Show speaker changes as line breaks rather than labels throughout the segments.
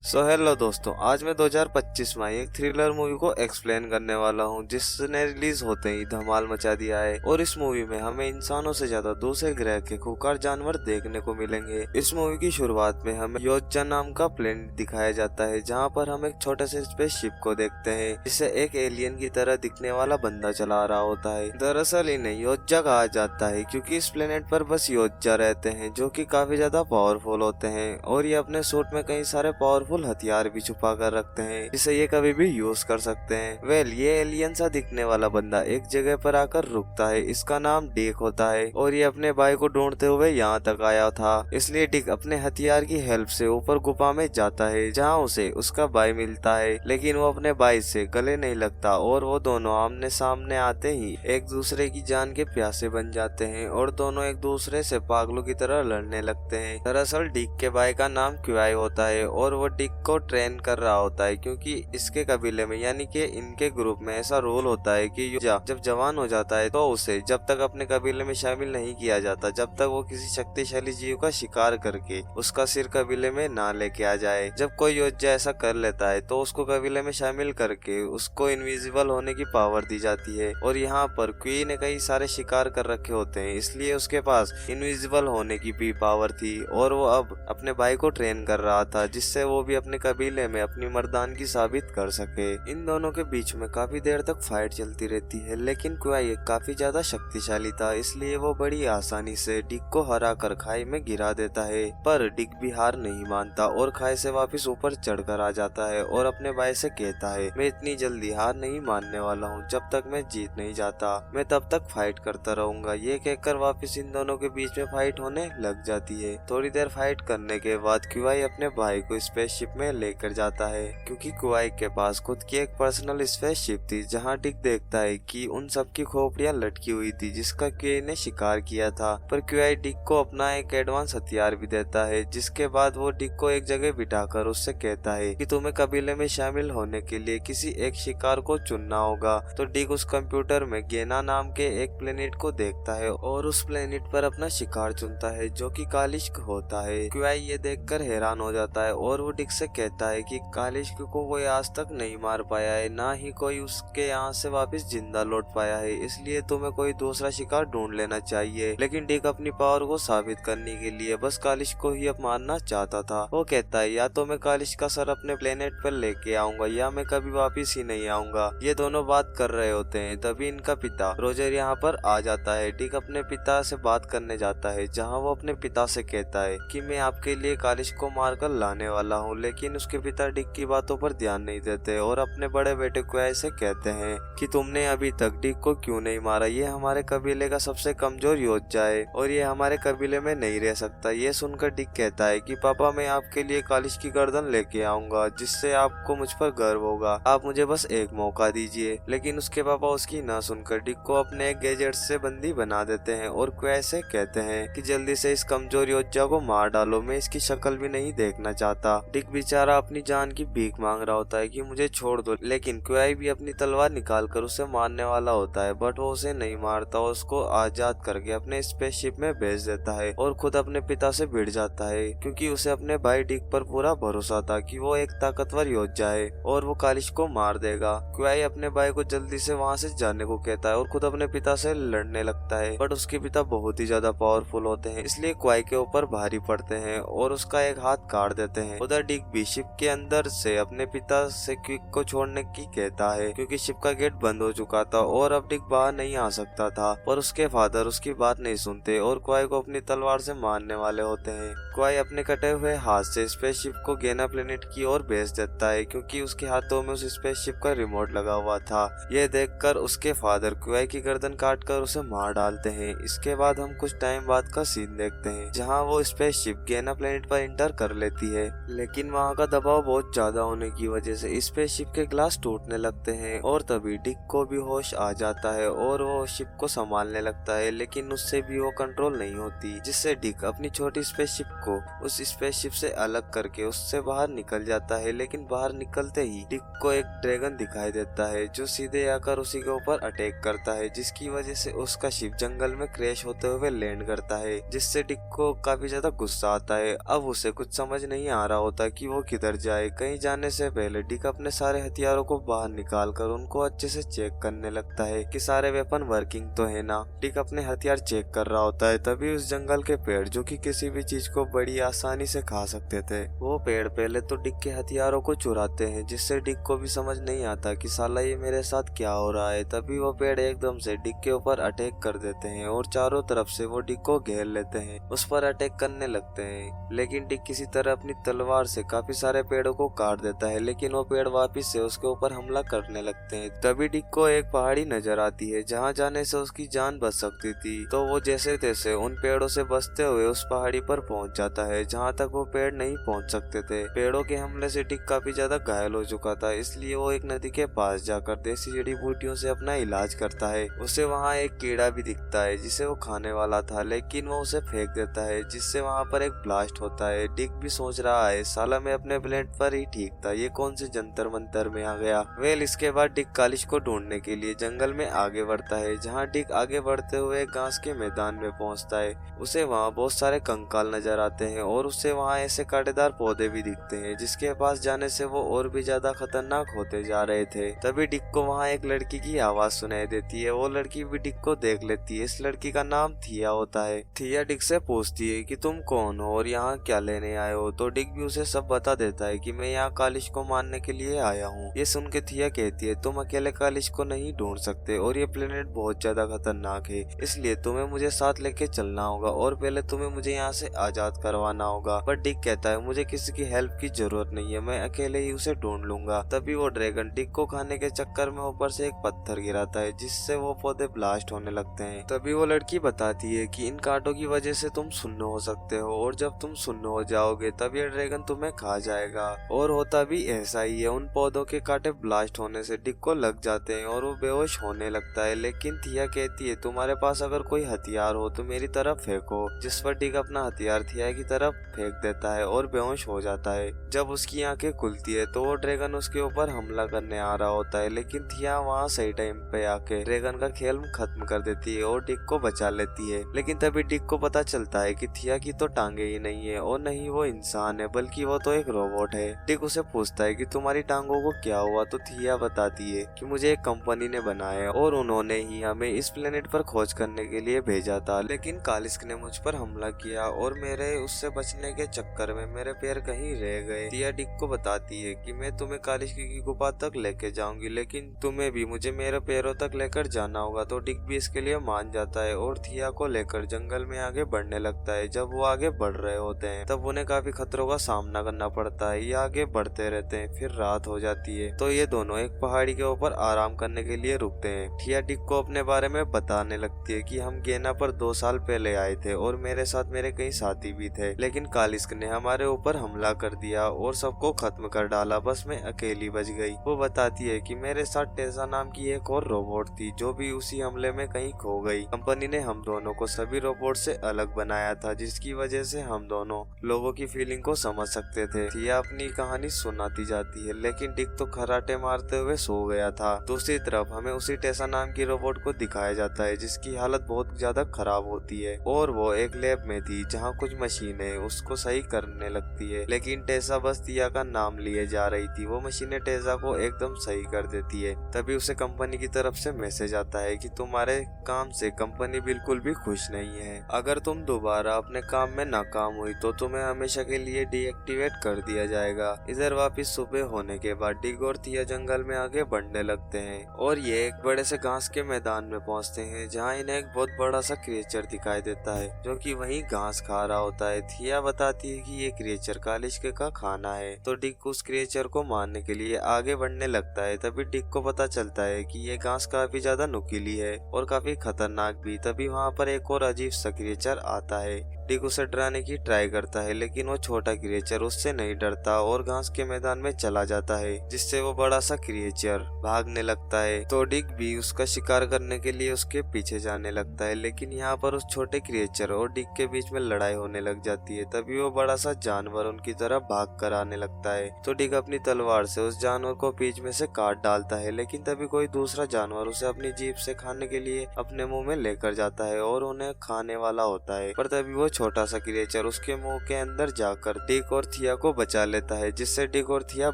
Hello दोस्तों, आज मैं 2025 में आई एक थ्रिलर मूवी को एक्सप्लेन करने वाला हूं जिसने रिलीज होते ही धमाल मचा दिया है। और इस मूवी में हमें इंसानों से ज्यादा दूसरे ग्रह के खूंखार जानवर देखने को मिलेंगे। इस मूवी की शुरुआत में हमें योज्जा नाम का प्लेनेट दिखाया जाता है, जहां पर हम एक छोटे से स्पेसशिप को देखते हैं जिसे एक एलियन की तरह दिखने वाला बंदा चला रहा होता है। दरअसल इन्हें योज्जा कहा जाता है क्योंकि इस प्लेनेट पर बस योज्जा रहते हैं जो कि काफी ज्यादा पावरफुल होते हैं और ये अपने सूट में कई सारे पावरफुल हथियार भी छुपा कर रखते हैं जिसे ये कभी भी यूज कर सकते हैं। ये एलियन सा दिखने वाला बंदा एक जगह पर आकर रुकता है। इसका नाम डिक होता है और ये अपने भाई को ढूंढते हुए यहाँ तक आया था। इसलिए डिक अपने हथियार की हेल्प से ऊपर गुफा में जाता है जहाँ उसे उसका भाई मिलता है, लेकिन वो अपने भाई से गले नहीं लगता और वो दोनों आमने सामने आते ही एक दूसरे की जान के प्यासे बन जाते हैं और दोनों एक दूसरे से पागलों की तरह लड़ने लगते हैं। दरअसल डिक के भाई का नाम क्वाई होता है और वो डिक को ट्रेन कर रहा होता है क्योंकि इसके कबीले में यानी कि इनके ग्रुप में ऐसा रूल होता है कि जब जवान हो जाता है तो उसे जब तक अपने कबीले में शामिल नहीं किया जाता जब तक वो किसी शक्तिशाली जीव का शिकार करके उसका सिर कबीले में ना लेके आ जाए। जब कोई योद्धा ऐसा कर लेता है तो उसको कबीले में शामिल करके उसको इनविजिबल होने की पावर दी जाती है। और यहाँ पर क्वी ने कई सारे शिकार कर रखे होते हैं, इसलिए उसके पास इनविजिबल होने की भी पावर थी और वो अब अपने भाई को ट्रेन कर रहा था जिससे वो भी अपने कबीले में अपनी मर्दानगी साबित कर सके। इन दोनों के बीच में काफी देर तक फाइट चलती रहती है, लेकिन क्वाई काफी ज्यादा शक्तिशाली था इसलिए वो बड़ी आसानी से डिक को हरा कर खाई में गिरा देता है। पर डिक भी हार नहीं मानता और खाई से वापस ऊपर चढ़कर आ जाता है और अपने भाई से कहता है, मैं इतनी जल्दी हार नहीं मानने वाला हूँ, जब तक मैं जीत नहीं जाता मैं तब तक फाइट करता रहूंगा। ये कहकर वापस इन दोनों के बीच में फाइट होने लग जाती है। थोड़ी देर फाइट करने के बाद क्वाई अपने भाई को स्पेसशिप में लेकर जाता है क्योंकि क्वाई के पास खुद की एक पर्सनल स्पेसशिप थी जहां डिक देखता है कि उन सब की खोपड़ियां लटकी हुई थी जिसका क्वाई ने शिकार किया था। पर क्वाई डिक को अपना एक एडवांस हथियार भी देता है, जिसके बाद वो डिक को एक जगह बिठाकर उससे कहता है कि तुम्हें कबीले में शामिल होने के लिए किसी एक शिकार को चुनना होगा। तो डिक उस कंप्यूटर में गेना नाम के एक प्लेनेट को देखता है और उस प्लेनेट पर अपना शिकार चुनता है जो कि कालिस्क होता है। क्वाई ये देखकर हैरान हो जाता है और वो डिक से कहता है कि कालिस्क को कोई आज तक नहीं मार पाया है, ना ही कोई उसके यहाँ से वापस जिंदा लौट पाया है, इसलिए तुम्हें कोई दूसरा शिकार ढूंढ लेना चाहिए। लेकिन डिक अपनी पावर को साबित करने के लिए बस कालिस्क को ही मारना चाहता था। वो कहता है, या तो मैं कालिस्क का सर अपने प्लेनेट पर लेके आऊंगा या मैं कभी वापिस ही नहीं आऊंगा। ये दोनों बात कर रहे होते हैं तभी इनका पिता रोजर यहाँ पर आ जाता है। डिक अपने पिता से बात करने जाता है जहाँ वो अपने पिता से कहता है कि मैं आपके लिए कालिस्क को मारकर लाने वाला हूँ, लेकिन उसके पिता डिक की बातों पर ध्यान नहीं देते और अपने बड़े बेटे को ऐसे कहते हैं कि तुमने अभी तक डिक को क्यों नहीं मारा, ये हमारे कबीले का सबसे कमजोर योद्धा है और ये हमारे कबीले में नहीं रह सकता। ये सुनकर डिक कहता है कि पापा मैं आपके लिए कालिस्क की गर्दन लेके आऊंगा जिससे आपको मुझ पर गर्व होगा, आप मुझे बस एक मौका दीजिए। लेकिन उसके पापा उसकी ना सुनकर डिक को अपने एक गैजेट से बंदी बना देते हैं और ऐसे कहते हैं कि जल्दी से इस कमजोर योद्धा को मार डालो, मैं इसकी शक्ल भी नहीं देखना चाहता। डिक बेचारा अपनी जान की भीख मांग रहा होता है कि मुझे छोड़ दो, लेकिन क्वाई भी अपनी तलवार निकाल कर उसे मारने वाला होता है, बट वो उसे नहीं मारता, उसको आजाद करके अपने स्पेसशिप में भेज देता है और खुद अपने पिता से भिड़ जाता है क्योंकि उसे अपने भाई डिक पर पूरा भरोसा था कि वो एक ताकतवर योद्धा है और वो कालिस्क को मार देगा। क्वाई अपने भाई को जल्दी से वहाँ से जाने को कहता है और खुद अपने पिता से लड़ने लगता है, बट उसके पिता बहुत ही ज्यादा पावरफुल होते हैं इसलिए क्वाई के ऊपर भारी पड़ते हैं और उसका एक हाथ काट देते हैं। उधर डिक भी शिप के अंदर से अपने पिता से क्विक को छोड़ने की कहता है क्योंकि शिप का गेट बंद हो चुका था और अब डिक बाहर नहीं आ सकता था, पर उसके फादर उसकी बात नहीं सुनते और क्वाई को अपनी तलवार से मारने वाले होते हैं। क्वाई अपने कटे हुए हाथ से स्पेसशिप को गेना प्लेनेट की ओर भेज देता है क्योंकि उसके हाथों में उस स्पेसशिप का रिमोट लगा हुआ था। यह देखकर उसके फादर क्वाई की गर्दन काटकर उसे मार डालते हैं। इसके बाद हम कुछ टाइम बाद का सीन देखते हैं जहाँ वो स्पेसशिप गेना प्लेनेट पर इंटर कर लेती है, लेकिन वहाँ का दबाव बहुत ज्यादा होने की वजह से स्पेसशिप के ग्लास टूटने लगते हैं और तभी डिक को भी होश आ जाता है और वो शिप को संभालने लगता है, लेकिन उससे भी वो कंट्रोल नहीं होती, जिससे डिक अपनी छोटी स्पेसशिप को उस स्पेसशिप से अलग करके उससे बाहर निकल जाता है। लेकिन बाहर निकलते ही डिक को एक ड्रैगन दिखाई देता है जो सीधे आकर उसी के ऊपर अटैक करता है, जिसकी वजह से उसका शिप जंगल में क्रैश होते हुए लैंड करता है, जिससे डिक को काफी ज्यादा गुस्सा आता है। अब उसे कुछ समझ नहीं आ रहा होता कि वो किधर जाए। कहीं जाने से पहले डिक अपने सारे हथियारों को बाहर निकाल कर उनको अच्छे से चेक करने लगता है कि सारे वेपन वर्किंग तो है ना। डिक अपने हथियार चेक कर रहा होता है, तभी उस जंगल के पेड़ जो कि किसी भी चीज को बड़ी आसानी से खा सकते थे, वो पेड़ पहले तो डिक के हथियारों को चुराते हैं, जिससे डिक को भी समझ नहीं आता कि साला ये मेरे साथ क्या हो रहा है। तभी वो पेड़ एकदम से डिक के ऊपर अटैक कर देते हैं और चारों तरफ से वो डिक को घेर लेते हैं, उस पर अटैक करने लगते हैं। लेकिन डिक किसी तरह अपनी तलवार से काफी सारे पेड़ों को काट देता है, लेकिन वो पेड़ वापिस से उसके ऊपर हमला करने लगते हैं। तभी डिक को एक पहाड़ी नजर आती है जहाँ जाने से उसकी जान बच सकती थी, तो वो जैसे तैसे उन पेड़ों से बचते हुए उस पहाड़ी पर पहुंच जाता है जहाँ तक वो पेड़ नहीं पहुंच सकते थे। पेड़ों के हमले से डिक काफी ज्यादा घायल हो चुका था, इसलिए वो एक नदी के पास जाकर देसी जड़ी बूटियों से अपना इलाज करता है। उसे वहाँ एक कीड़ा भी दिखता है जिसे वो खाने वाला था, लेकिन वो उसे फेंक देता है, जिससे वहाँ पर एक ब्लास्ट होता है। डिक भी सोच रहा है साला मैं अपने प्लेनेट पर ही ठीक था, ये कौन से जंतर मंतर में आ गया। वेल इसके बाद डिक कालिश को ढूंढने के लिए जंगल में आगे बढ़ता है, जहाँ डिक आगे बढ़ते हुए घास के मैदान में पहुंचता है। उसे वहाँ बहुत सारे कंकाल नजर आते हैं और उसे वहाँ ऐसे कांटेदार पौधे भी दिखते हैं, जिसके पास जाने से वो और भी ज्यादा खतरनाक होते जा रहे थे। तभी डिक को वहाँ एक लड़की की आवाज सुनाई देती है। वो लड़की भी डिक को देख लेती है। इस लड़की का नाम थिया होता है। थिया डिक से पूछती है कि तुम कौन हो और यहाँ क्या लेने आए हो, तो डिक भी उसे सब बता देता है कि मैं यहाँ कालिश को मारने के लिए आया हूँ। ये सुन के थिया कहती है तुम अकेले कालिश को नहीं ढूंढ सकते और ये प्लेनेट बहुत ज्यादा खतरनाक है, इसलिए तुम्हें मुझे साथ लेके चलना होगा और पहले तुम्हें मुझे यहाँ से आजाद करवाना होगा। पर डिक कहता है मुझे किसी की हेल्प की जरूरत नहीं है, मैं अकेले ही उसे ढूंढ लूंगा। तभी वो ड्रैगन डिक को खाने के चक्कर में ऊपर से एक पत्थर गिराता है, जिससे वो पौधे ब्लास्ट होने लगते हैं। तभी वो लड़की बताती है कि इन कांटों की वजह से तुम सुन्न हो सकते हो और जब तुम सुन्न हो जाओगे तब ये ड्रैगन तुम्हें खा जाएगा। और होता भी ऐसा ही है। उन पौधों के कांटे ब्लास्ट होने से डिक को लग जाते हैं और वो बेहोश होने लगता है। लेकिन थिया कहती है तुम्हारे पास अगर कोई हथियार हो तो मेरी तरफ फेंको, जिस पर डिक अपना हथियार थिया की तरफ फेंक देता है और बेहोश हो जाता है। जब उसकी आंखें खुलती है तो वो ड्रैगन उसके ऊपर हमला करने आ रहा होता है, लेकिन थिया वहाँ सही टाइम पे आके ड्रैगन का खेल खत्म कर देती है और डिक को बचा लेती है। लेकिन तभी डिक को पता चलता है कि थिया की तो टांगे ही नहीं है और नहीं वो इंसान है, बल्कि वो तो एक रोबोट है। डिक उसे पूछता है कि तुम्हारी टांगों को क्या हुआ, तो थिया बताती है कि मुझे एक कंपनी ने बनाया और उन्होंने ही हमें इस प्लेनेट पर खोज करने के लिए भेजा था, लेकिन कालिस्क ने मुझ पर हमला किया और मेरे उससे बचने के चक्कर में मेरे पैर कहीं रह गए। थिया डिक को बताती है कि मैं तुम्हें कालिस्क की गुफा तक लेके जाऊंगी, लेकिन तुम्हें भी मुझे मेरे पैरों तक लेकर जाना होगा। तो डिक भी इसके लिए मान जाता है और थिया को लेकर जंगल में आगे बढ़ने लगता है। जब वो आगे बढ़ रहे होते हैं तब उन्हें काफी खतरों का सामना करना पड़ता है। ये आगे बढ़ते रहते हैं, फिर रात हो जाती है तो ये दोनों एक पहाड़ी के ऊपर आराम करने के लिए रुकते हैं। थिया डिक को अपने बारे में बताने लगती है कि हम गेना पर 2 साल पहले आए थे और मेरे साथ मेरे कई साथी भी थे, लेकिन कालिस्क ने हमारे ऊपर हमला कर दिया और सबको खत्म कर डाला, बस मैं अकेली बच गई। वो बताती है कि मेरे साथ टेसा नाम की एक और रोबोट थी जो भी उसी हमले में कहीं खो गई। कंपनी ने हम दोनों को सभी रोबोट से अलग बनाया था, जिसकी वजह से हम दोनों लोगों की फीलिंग को समझ सकते थे। थिया अपनी कहानी सुनाती जाती है, लेकिन डिक तो खर्राटे मारते हुए सो गया था। दूसरी तरफ हमें उसी टेसा नाम की रोबोट को दिखाया जाता है, जिसकी हालत बहुत ज्यादा खराब होती है और वो एक लैब में थी जहाँ कुछ मशीनें उसको सही करने लगती है, लेकिन टेसा बस थिया का नाम लिए जा रही थी। वो मशीनें टेसा को एकदम सही कर देती है। तभी उसे कंपनी की तरफ से मैसेज आता है कि तुम्हारे काम से कंपनी बिल्कुल भी खुश नहीं है। अगर तुम दोबारा अपने काम में नाकाम हुई तो तुम्हें हमेशा के लिए डीएक्टिवेट कर दिया जाएगा। इधर वापस सुबह होने के बाद डिक और थिया जंगल में आगे बढ़ने लगते हैं और ये एक बड़े से घास के मैदान में पहुंचते हैं, जहाँ इन्हें एक बहुत बड़ा सा क्रिएचर दिखाई देता है जो कि वहीं घास खा रहा होता है। थिया बताती है कि ये क्रिएचर कालिस्क का खाना है, तो डिक उस क्रिएचर को मारने के लिए आगे बढ़ने लगता है। तभी डिक को पता चलता है कि ये घास काफी ज्यादा नुकीली है और काफी खतरनाक भी। तभी वहाँ पर एक और अजीब सा क्रिएचर आता है। डिक उसे डराने की ट्राई करता है, लेकिन वो छोटा क्रिएचर उससे नहीं डरता और घास के मैदान में चला जाता है, जिससे वो बड़ा सा क्रिएचर भागने लगता है। तो डिक भी उसका शिकार करने के लिए उसके पीछे जाने लगता है, लेकिन यहाँ पर उस छोटे क्रिएचर और डिक के बीच में लड़ाई होने लग जाती है। तभी वो बड़ा सा जानवर उनकी तरफ भाग कर आने लगता है, तो डिक अपनी तलवार से उस जानवर को बीच में से काट डालता है, लेकिन तभी कोई दूसरा जानवर उसे अपनी जीभ से खाने के लिए अपने मुंह में लेकर जाता है और उन्हें खाने वाला होता है। पर तभी वो छोटा सा क्रिएचर उसके मुंह के अंदर जाकर डिक और थिया को बचा लेता है, जिससे डिक और थिया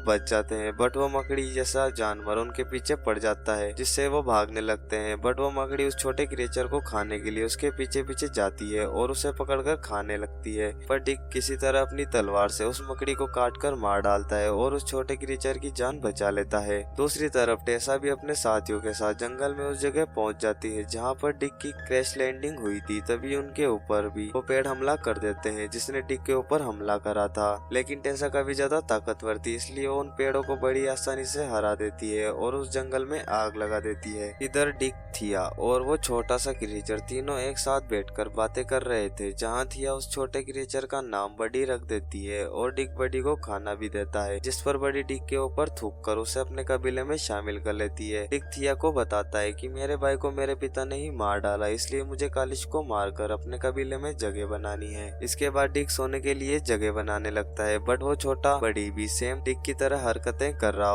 बच जाते हैं। बट वो मकड़ी जैसा जानवर उनके पीछे पड़ जाता है, जिससे वो भागने लगते हैं। बट वो मकड़ी उस छोटे क्रिएचर को खाने के लिए उसके पीछे पीछे जाती है और उसे पकड़कर खाने लगती है। पर डिक किसी तरह अपनी तलवार से उस मकड़ी को काटकर मार डालता है और उस छोटे क्रिएचर की जान बचा लेता है। दूसरी तरफ टेसा भी अपने साथियों के साथ जंगल में उस जगह पहुंच जाती है जहां पर डिक की क्रैश लैंडिंग हुई थी। तभी उनके ऊपर भी वो पेड़ हमला कर देते हैं जिसने डिक के ऊपर हमला करा था। लेकिन टेसा काफी ज्यादा ताकतवर थी, इसलिए वो उन पेड़ों को बड़ी आसानी से हरा देती है और उस जंगल में आग लगा देती है। इधर डिक, थिया और वो छोटा सा क्रिएचर तीनों एक साथ बैठकर बातें कर रहे थे, जहाँ थिया उस छोटे क्रिएचर का नाम बडी रख देती है और डिक बडी को खाना भी देता है, जिस पर बडी डिक के ऊपर थूक कर उसे अपने कबीले में शामिल कर लेती है। डिक थिया को बताता है कि मेरे भाई को मेरे पिता ने ही मार डाला, इसलिए मुझे कालिश को मारकर अपने कबीले में जगह बनानी है। इसके बाद डिक सोने के लिए जगह बनाने लगता है। बट वो छोटा बडी भी सेम डिक की तरह हरकतें कर रहा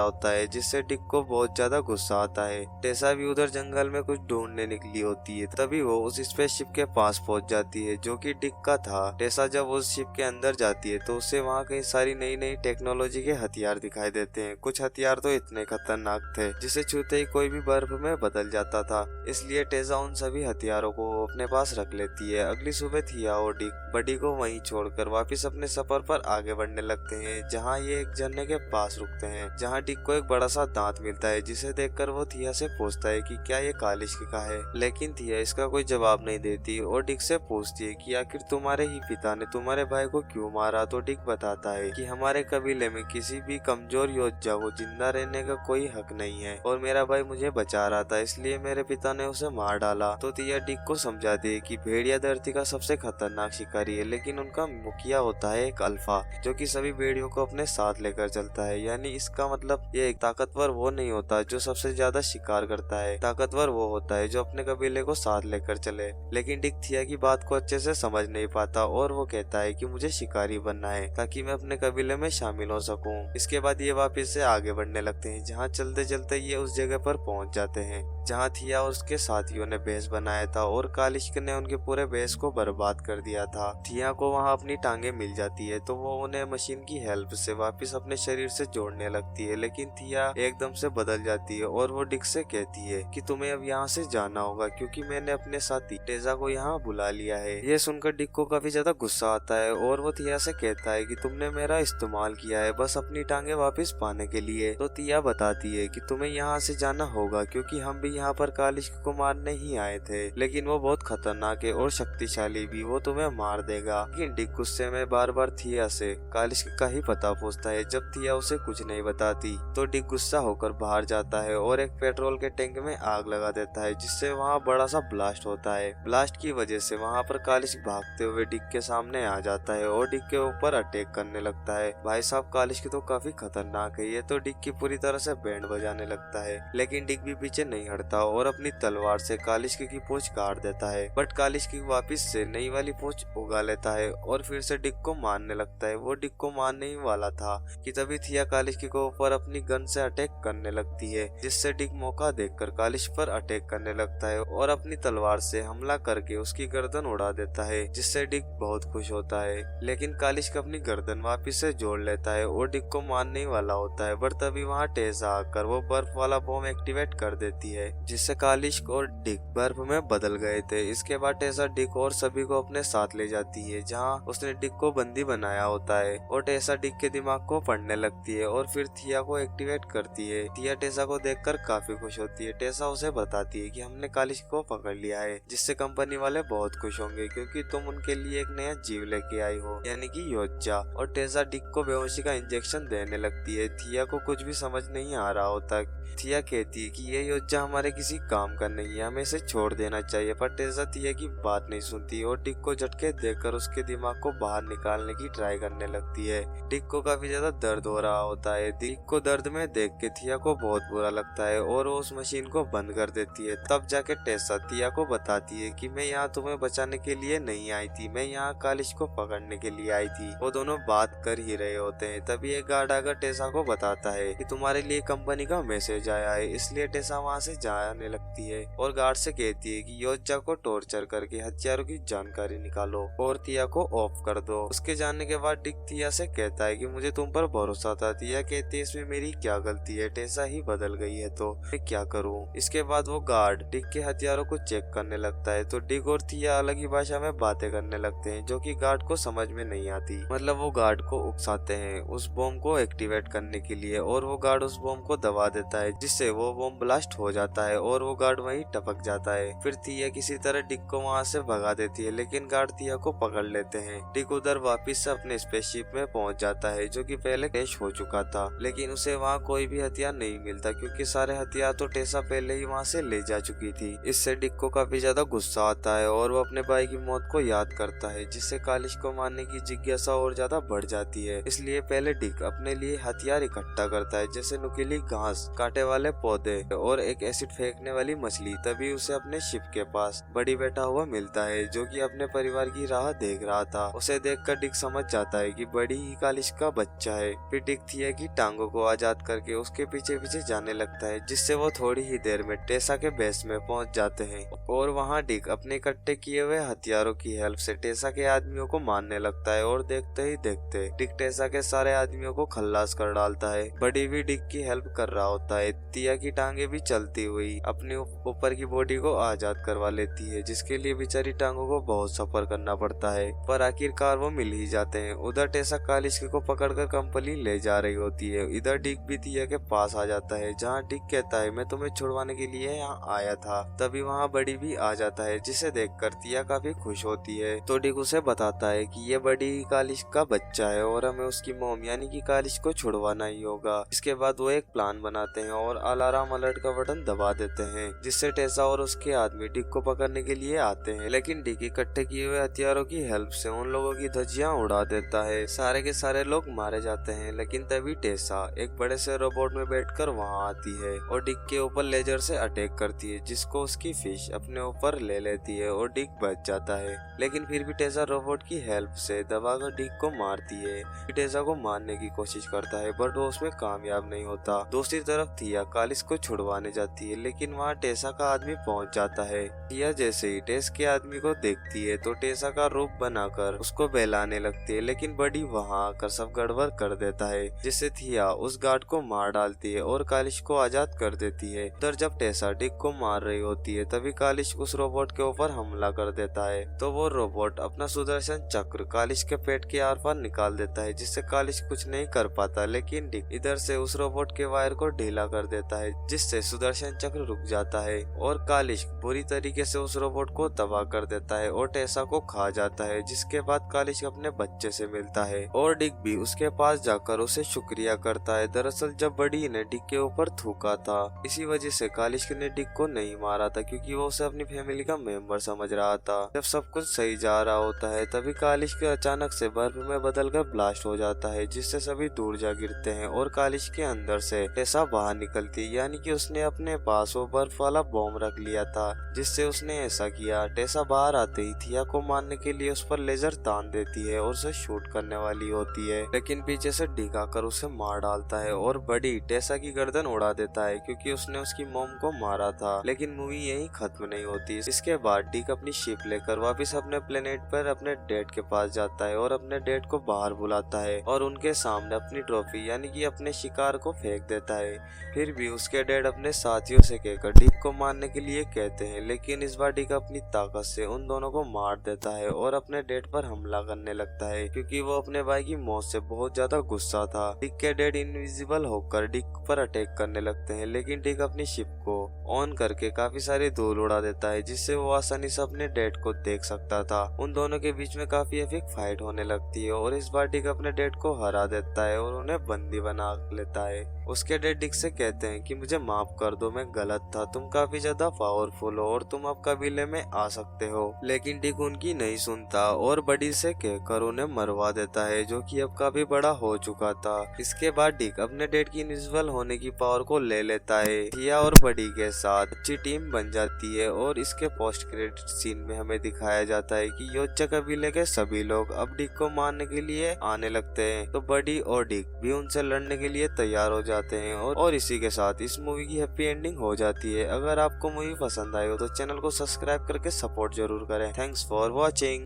होता है। जिससे डिक को बहुत ज्यादा गुस्सा आता है। टेसा भी उधर जंगल में कुछ ढूंढने निकली होती है, तभी वो उस स्पेसशिप के पास पहुंच जाती है जो कि डिक का था। टेसा जब उस शिप के अंदर जाती है तो उसे वहाँ कई सारी नई नई टेक्नोलॉजी के हथियार दिखाई देते हैं। कुछ हथियार तो इतने खतरनाक थे जिसे छूते ही कोई भी बर्फ में बदल जाता था, इसलिए टेसा उन सभी हथियारों को अपने पास रख लेती है। अगली सुबह थिया और डिक बडी को वहीं छोड़कर वापस अपने सफर पर आगे बढ़ने लगते हैं, जहाँ ये एक झरने के पास रुकते हैं, जहाँ डिक को एक बड़ा सा दांत मिलता है, जिसे देखकर वो थिया से पूछता है कि क्या ये कालिश का है। लेकिन थिया इसका कोई जवाब नहीं देती और डिक से पूछती है कि आखिर तुम्हारे ही पिता ने तुम्हारे भाई को क्यों मारा। तो डिक बताता है कि हमारे कबीले में किसी भी कमजोर योद्धा को जिंदा रहने का कोई हक नहीं है और मेरा भाई मुझे बचा रहा था, इसलिए मेरे पिता ने उसे मार डाला। तो थिया डिक को समझाती है कि भेड़िया धरती का सबसे खतरनाक शिकारी है, लेकिन उनका मुखिया होता है एक अल्फा जो कि सभी भेड़ियों को अपने साथ लेकर चलता है। यानी इसका मतलब ये एक ताकतवर वो नहीं होता जो सबसे ज्यादा शिकार करता है, ताकतवर वो होता है जो अपने कबीले को साथ लेकर चले। लेकिन डिक थिया की बात को अच्छे से समझ नहीं पाता और वो कहता है कि मुझे शिकारी बनना है ताकि मैं अपने कबीले में शामिल हो सकूं। इसके बाद ये वापस से आगे बढ़ने लगते हैं, जहाँ चलते चलते ये उस जगह पर पहुंच जाते हैं जहाँ थिया और उसके साथियों ने बेस बनाया था और कालिश्क ने उनके पूरे बेस को बर्बाद कर दिया था। थिया को वहाँ अपनी टांगे मिल जाती है तो वो उन्हें मशीन की हेल्प से वापस अपने शरीर से जोड़ने लगती है। लेकिन थिया एकदम से बदल जाती है और वो डिक से कहती है कि तुम्हें अब यहाँ से जाना होगा क्योंकि मैंने अपने साथी टेसा को यहाँ बुला लिया है। ये सुनकर डिक को काफी ज्यादा गुस्सा आता है और वो थिया से कहता है कि तुमने मेरा इस्तेमाल किया है बस अपनी टांगे वापस पाने के लिए। तो थिया बताती है कि तुम्हें यहाँ से जाना होगा क्योंकि हम भी यहाँ पर कालिश्क को मारने ही आए थे, लेकिन वो बहुत खतरनाक है और शक्तिशाली भी, वो तुम्हें मार देगा। लेकिन डिक गुस्से में बार बार थिया से कालिश्क का ही पता पूछता है। जब थिया उसे कुछ नहीं बताती तो डिक गुस्सा होकर बाहर जाता है और एक पेट्रोल के टैंक में आग लगा देता है, जिससे वहाँ बड़ा सा ब्लास्ट होता है। ब्लास्ट की वजह से वहाँ पर कालिश्क भागते हुए डिक के सामने आ जाता है और डिक के ऊपर अटैक करने लगता है। भाई साहब कालिश्क तो काफी खतरनाक है, ये तो डिक की पूरी तरह से बैंड बजाने लगता है। लेकिन डिक भी पीछे नहीं हटता और अपनी तलवार से कालिश्क की पूंछ काट देता है। बट कालिश्क वापिस से नई वाली पूंछ उगा लेता है और फिर से डिक को मारने लगता है। वो डिक को मारने ही वाला था कि तभी थिया कालिश्क के ऊपर अपनी गन से अटैक करने लगती है, जिससे डिक मौका देखकर कालिश्क पर अटैक करने लगता है और अपनी तलवार से हमला करके उसकी गर्दन उड़ा देता है, जिससे डिक बहुत खुश होता है। लेकिन कालिश्क अपनी गर्दन वापिस से जोड़ लेता है और डिक को मारने ही वाला होता है। बट तभी वहाँ टेसा आकर वो बर्फ वाला बॉम्ब एक्टिवेट कर देती है, जिससे कालिश्क और डिक बर्फ में बदल गए थे। इसके बाद टेसा डिक और सभी को अपने साथ ले जाती है, जहाँ उसने डिक को बंदी बनाया होता है और टेसा डिक के दिमाग को पढ़ने लगती है और फिर थिया को एक्टिवेट करती है। थिया टेसा को देखकर काफी खुश होती है। टेसा उसे बताती है कि हमने कालिश्क को पकड़ लिया है, जिससे कंपनी वाले बहुत खुश होंगे क्योंकि तुम उनके लिए एक नया जीव लेके आई हो, यानी कि योद्धा। और टेसा डिक को बेहोशी का इंजेक्शन देने लगती है। थिया को कुछ भी समझ नहीं आ रहा होता। थिया कहती है कि ये योद्धा हमारे किसी काम का नहीं है, हमें इसे छोड़ देना चाहिए। पर टेसा थिया की बात नहीं सुनती और डिक को झटके देकर उसके दिमाग को बाहर निकालने की ट्राई करने लगती है। डिक को काफी ज्यादा दर्द हो रहा होता है। डिक को दर्द में देख के थिया को बहुत बुरा लगता है और वो उस मशीन को बंद कर देती है। तब जाके टेसा थिया को बताती है कि मैं यहाँ तुम्हें बचाने के लिए नहीं आई थी, मैं यहाँ कालिश्क को पकड़ने के लिए आई थी। वो दोनों बात कर ही रहे होते हैं, तभी एक गार्ड आकर टेसा को बताता है कि तुम्हारे लिए कंपनी का मैसेज ले जाया है, इसलिए टेसा वहाँ से जाने लगती है और गार्ड से कहती है कि योज्जा को टॉर्चर करके हथियारों की जानकारी निकालो और तिया को ऑफ कर दो। उसके जाने के बाद डिक तिया से कहता है कि मुझे तुम पर भरोसा था। तिया कहती है इसमें मेरी क्या गलती है, टेसा ही बदल गई है तो मैं क्या करूं। इसके बाद वो गार्ड डिक के हथियारों को चेक करने लगता है तो डिक और तिया अलग ही भाषा में बातें करने लगते हैं जो कि गार्ड को समझ में नहीं आती। मतलब वो गार्ड को उकसाते हैं उस बॉम्ब को एक्टिवेट करने के लिए और वो गार्ड उस बॉम्ब को दबा देता है जिससे वो बॉम्ब ब्लास्ट हो जाता है और वो गार्ड वहीं टपक जाता है। फिर तिया किसी तरह डिक को वहाँ से भगा देती है लेकिन गार्ड तिया को पकड़ लेते हैं। डिक उधर वापिस से अपने स्पेसशिप में पहुंच जाता है जो कि पहले क्रैश हो चुका था, लेकिन उसे वहाँ कोई भी हथियार नहीं मिलता क्योंकि सारे हथियार तो टेसा पहले ही वहाँ से ले जा चुकी थी। इससे डिक को काफी ज्यादा गुस्सा आता है और वो अपने भाई की मौत को याद करता है जिससे कालिश को मारने की जिज्ञासा और ज्यादा बढ़ जाती है। इसलिए पहले डिक अपने लिए हथियार इकट्ठा करता है जैसे नुकीली घास, कांटे वाले पौधे और एक एसिड फेंकने वाली मछली। तभी उसे अपने शिप के पास बड़ी बैठा हुआ मिलता है जो कि अपने परिवार की राह देख रहा था। उसे देखकर डिक समझ जाता है कि बड़ी ही कालिश का बच्चा है। फिर डिक थिया की टांगों को आजाद करके उसके पीछे पीछे जाने लगता है जिससे वो थोड़ी ही देर में टेसा के बेस में पहुंच जाते हैं और वहां डिक अपने इकट्ठे किए हुए हथियारों की हेल्प से टेसा के आदमियों को मारने लगता है और देखते ही देखते डिक टेसा के सारे आदमियों को खल्लास कर डालता है। बड़ी भी डिक की हेल्प कर रहा होता है। तिया की टांगे भी चलती हुई अपने ऊपर की बॉडी को आजाद करवा लेती है जिसके लिए बेचारी टांगों को बहुत सफर करना पड़ता है, पर आखिरकार वो मिल ही जाते हैं। उधर टेसा कालिश को पकड़कर कंपनी ले जा रही होती है। इधर डिक भी तिया के पास आ जाता है जहाँ डिक कहता है मैं तुम्हें छुड़वाने के लिए यहाँ आया था। तभी वहाँ बड़ी भी आ जाता है जिसे देखकर तिया काफी खुश होती है तो डिक उसे बताता है कि ये बड़ी ही कालिश का बच्चा है और हमें उसकी मोम यानी कि कालिश को छुड़वाना ही होगा। इसके बाद वो एक प्लान बनाते हैं और अलार्म अलर्ट का बटन दबा देते हैं जिससे टेसा और उसके आदमी डिक को पकड़ने के लिए आते हैं, लेकिन डिक इकट्ठे किए हुए हथियारों की हेल्प से उन लोगों की धज्जियां उड़ा देता है। सारे के सारे लोग मारे जाते हैं लेकिन तभी टेसा एक बड़े से रोबोट में बैठकर वहां आती है और डिक के ऊपर लेजर से अटैक करती है जिसको उसकी फिश अपने ऊपर ले लेती है और डिक बच जाता है। लेकिन फिर भी टेसा रोबोट की हेल्प से दबाकर डिक को मारती है। टेसा को मारने की कोशिश करता है बट वो उसमें कामयाब नहीं होता। दूसरी तरफ थिया कालिश को छुड़वाने जाती है लेकिन वहाँ टेसा का आदमी पहुंच जाता है। थिया जैसे ही टेस के आदमी को देखती है तो टेसा का रूप बनाकर उसको बहलाने लगती है, लेकिन बड़ी वहाँ आकर सब गड़बड़ कर देता है जिससे थिया उस गार्ड को मार डालती है और कालिश को आजाद कर देती है। उधर जब टेसा डिक को मार रही होती है तभी कालिश उस रोबोट के ऊपर हमला कर देता है तो वो रोबोट अपना सुदर्शन चक्र कालिश के पेट के आर पार निकाल देता है जिससे कालिश कुछ नहीं कर पाता, लेकिन डिक इधर से उस रोबोट के वायर को ढीला कर देता है जिससे सुदर्शन चक्र रुक जाता है और कालिश बुरी तरीके से उस रोबोट को तबाह कर देता है और टेसा को खा जाता है। जिसके बाद कालिश अपने बच्चे से मिलता है और डिक भी उसके पास जाकर उसे शुक्रिया करता है। दरअसल जब बड़ी ने डिक के ऊपर थूका था इसी वजह से कालिश ने डिक को नहीं मारा था क्योंकि वो उसे अपनी फैमिली का मेंबर समझ रहा था। जब सब कुछ सही जा रहा होता है तभी कालिश के अचानक से बर्फ में बदलकर ब्लास्ट हो जाता है जिससे सभी दूर जा गिरते हैं और कालिश के अंदर से टेसा बाहर निकलती है, यानी कि उसने अपने पास वो बर्फ वाला बॉम्ब रख लिया था जिससे उसने ऐसा किया। टेसा बाहर आते ही थिया को मारने के लिए उस पर लेजर तान देती है और उसे शूट करने वाली होती है, लेकिन पीछे से डिक आकर उसे मार डालता है और बड़ी टेसा की गर्दन उड़ा देता है क्योंकि उसने उसकी मॉम को मारा था। लेकिन मूवी यही खत्म नहीं होती। इसके बाद डिक अपनी शिप लेकर वापस अपने प्लेनेट पर अपने डैड के पास जाता है और अपने डैड को बाहर बुलाता है और उनके सामने अपनी ट्रॉफी यानी कि अपने शिकार को फेंक देता है। फिर भी उसके डैड अपने साथियों से कहकर डिक को मारने के लिए कहते हैं, लेकिन इस बार डिक अपनी ताकत से उन दोनों को मार देता है और अपने डैड पर हमला करने लगता है क्योंकि वो अपने भाई की मौत से बहुत ज्यादा गुस्सा था। डिक के डैड इनविजिबल होकर डिक पर अटैक करने लगते हैं, लेकिन डिक अपनी शिप को ऑन करके काफी सारी धूल उड़ा देता है जिससे वो आसानी से अपने डैड को देख सकता था। उन दोनों के बीच में काफी एपिक फाइट होने लगती है और इस बार डिक अपने डैड को हरा देता है और उन्हें बंदी बना लेता है। उसके डैड डिक से कहते हैं कि मुझे माफ कर दो, मैं गलत था, तुम काफी ज्यादा पावरफुल हो और तुम अब कबीले में आ सकते हो। लेकिन डिक उनकी नहीं सुनता और बड़ी से कहकर उन्हें मरवा देता है जो कि अब काफी बड़ा हो चुका था। इसके बाद डिक अपने डैड की इनविजिबल होने की पावर को ले लेता है। थिया और बड़ी के साथ अच्छी टीम बन जाती है और इसके पोस्ट क्रेडिट सीन में हमें दिखाया जाता है कि योज्जा कबीले के सभी लोग अब डिक को मारने के लिए आने लगते हैं तो बड़ी और डिक भी उनसे लड़ने के लिए तैयार हो जाते जाते हैं और इसी के साथ इस मूवी की हैप्पी एंडिंग हो जाती है। अगर आपको मूवी पसंद आई हो तो चैनल को सब्सक्राइब करके सपोर्ट जरूर करें। Thanks for watching.